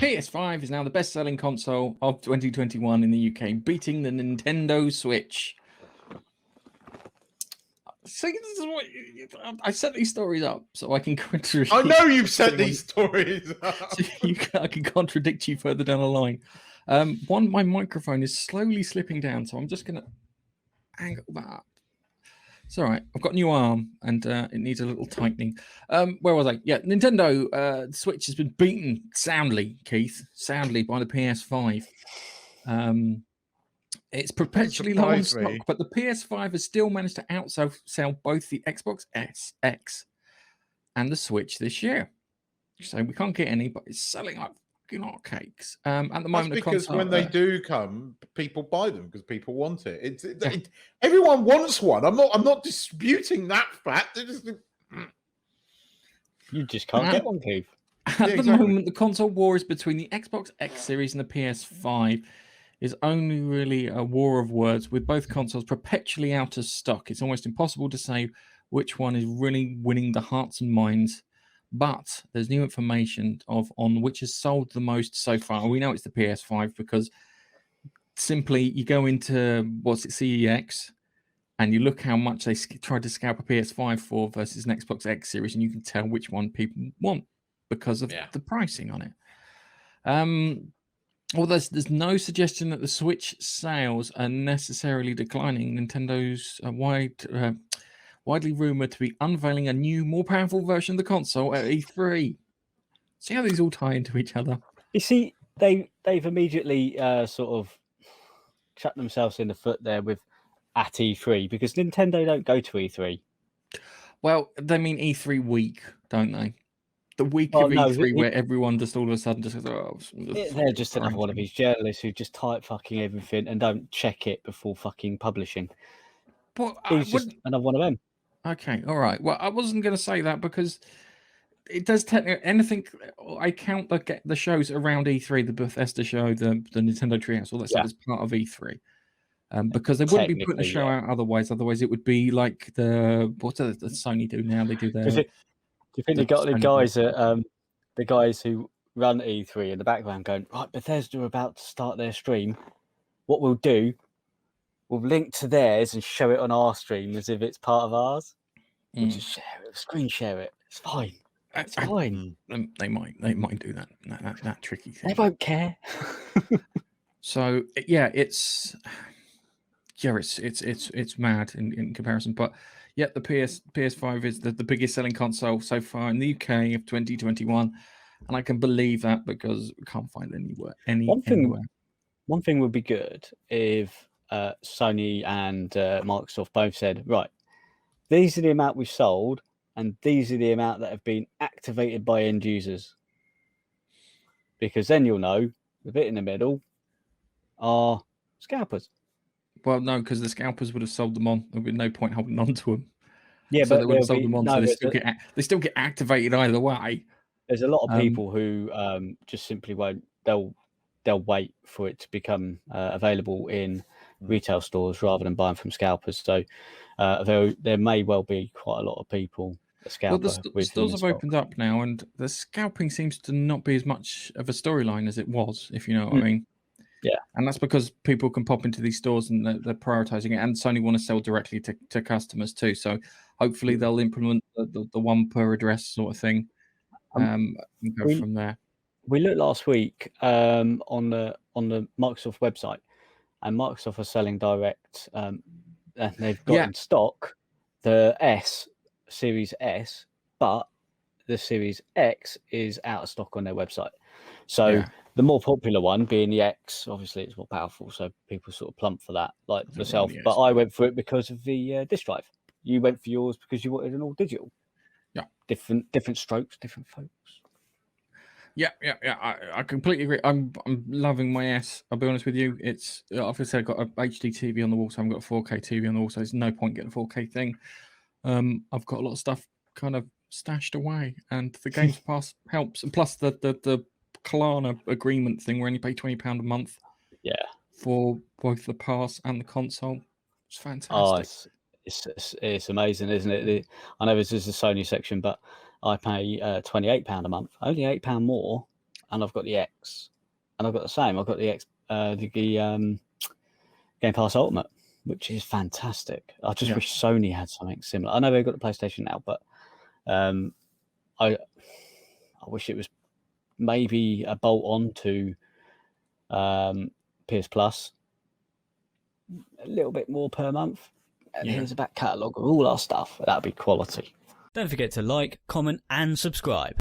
PS5 is now the best-selling console of 2021 in the UK, beating the Nintendo Switch. So this is what I set these stories up so I can contradict. I know you've set these stories up. So I can contradict you further down the line. My microphone is slowly slipping down, so I'm just going to angle that up. It's all right. I've got a new arm, and it needs a little tightening. Where was I? Yeah, Nintendo Switch has been beaten soundly, Keith, by the PS5. It's perpetually low on stock, but the PS5 has still managed to outsell both the Xbox X and the Switch this year. So we can't get any, but it's selling like fucking hotcakes. At the moment, that's because when they do come, people buy them because people want it. Everyone wants one. I'm not disputing that fact. You just can't get one, Keith. At the moment, the console war is between the Xbox X series and the PS5. Is only really a war of words, with both consoles perpetually out of stock. It's almost impossible to say which one is really winning the hearts and minds. But there's new information on which has sold the most so far. We know it's the PS5 because simply you go into CEX and you look how much they tried to scalp a PS5 for versus an Xbox X series, and you can tell which one people want because of the pricing on it. Well, there's no suggestion that the Switch sales are necessarily declining. Nintendo's widely rumored to be unveiling a new, more powerful version of the console at E3. See how these all tie into each other? You see, they've immediately sort of shut themselves in the foot there with at E3 because Nintendo don't go to E3. Well, they mean E3 week, don't they? The week of E3 where everyone just all of a sudden just goes, they're just another one of these journalists who just type fucking everything and don't check it before fucking publishing. But he's just another one of them. Okay, all right. Well, I wasn't going to say that because it does technically anything. I count the shows around E3, the Bethesda show, the Nintendo Treehouse, all that stuff as part of E3. Because they wouldn't be putting a show out otherwise. Otherwise, it would be like what does the Sony do now? They do their. Do you think they got the guys the guys who run E3 in the background going, right, Bethesda are about to start their stream. What we'll do, we'll link to theirs and show it on our stream as if it's part of ours. We'll just share it, screen share it. It's fine. It's fine. They might do that tricky thing. They won't care. So it's mad in comparison, but. Yet the PS5 is the biggest selling console so far in the UK of 2021, and I can believe that because we can't find anywhere. One thing would be good if Sony and Microsoft both said, right, these are the amount we've sold, and these are the amount that have been activated by end users. Because then you'll know the bit in the middle are scalpers. Well, no, because the scalpers would have sold them on. There would be no point holding on to them. Yeah, so but they would have sold them on. So they still get activated either way. There's a lot of people who just simply won't. They'll wait for it to become available in retail stores rather than buying from scalpers. So there may well be quite a lot of people. Well, the stores have opened up now, and the scalping seems to not be as much of a storyline as it was. If you know what I mean. Yeah, and that's because people can pop into these stores and they're prioritizing it, and Sony want to sell directly to customers too. So hopefully they'll implement the one per address sort of thing, and go from there. We looked last week on the Microsoft website, and Microsoft are selling direct, and they've got in stock the Series S, but the Series X is out of stock on their website. So the more popular one being the X, obviously it's more powerful, so people sort of plump for that, like myself. But I went for it because of the disk drive. You went for yours because you wanted an all digital. Yeah, different strokes, different folks. Yeah. I completely agree. I'm loving my S. I'll be honest with you. It's obviously I've got a HD TV on the wall, so I've got a 4K TV on the wall, so there's no point getting a 4K thing. I've got a lot of stuff kind of stashed away, and the Games Pass helps, and plus the Klarna agreement thing where you only pay £20 a month. Yeah, for both the pass and the console. It's fantastic. Oh, it's amazing, isn't it? I know this is the Sony section, but I pay £28 a month, only £8 more and I've got the X, and I've got the same. I've got the X, the Game Pass Ultimate, which is fantastic. I just wish Sony had something similar. I know they've got the PlayStation now, but I wish it was maybe a bolt on to PS Plus, a little bit more per month. And here's a back catalogue of all our stuff. That'd be quality. Don't forget to like, comment, and subscribe.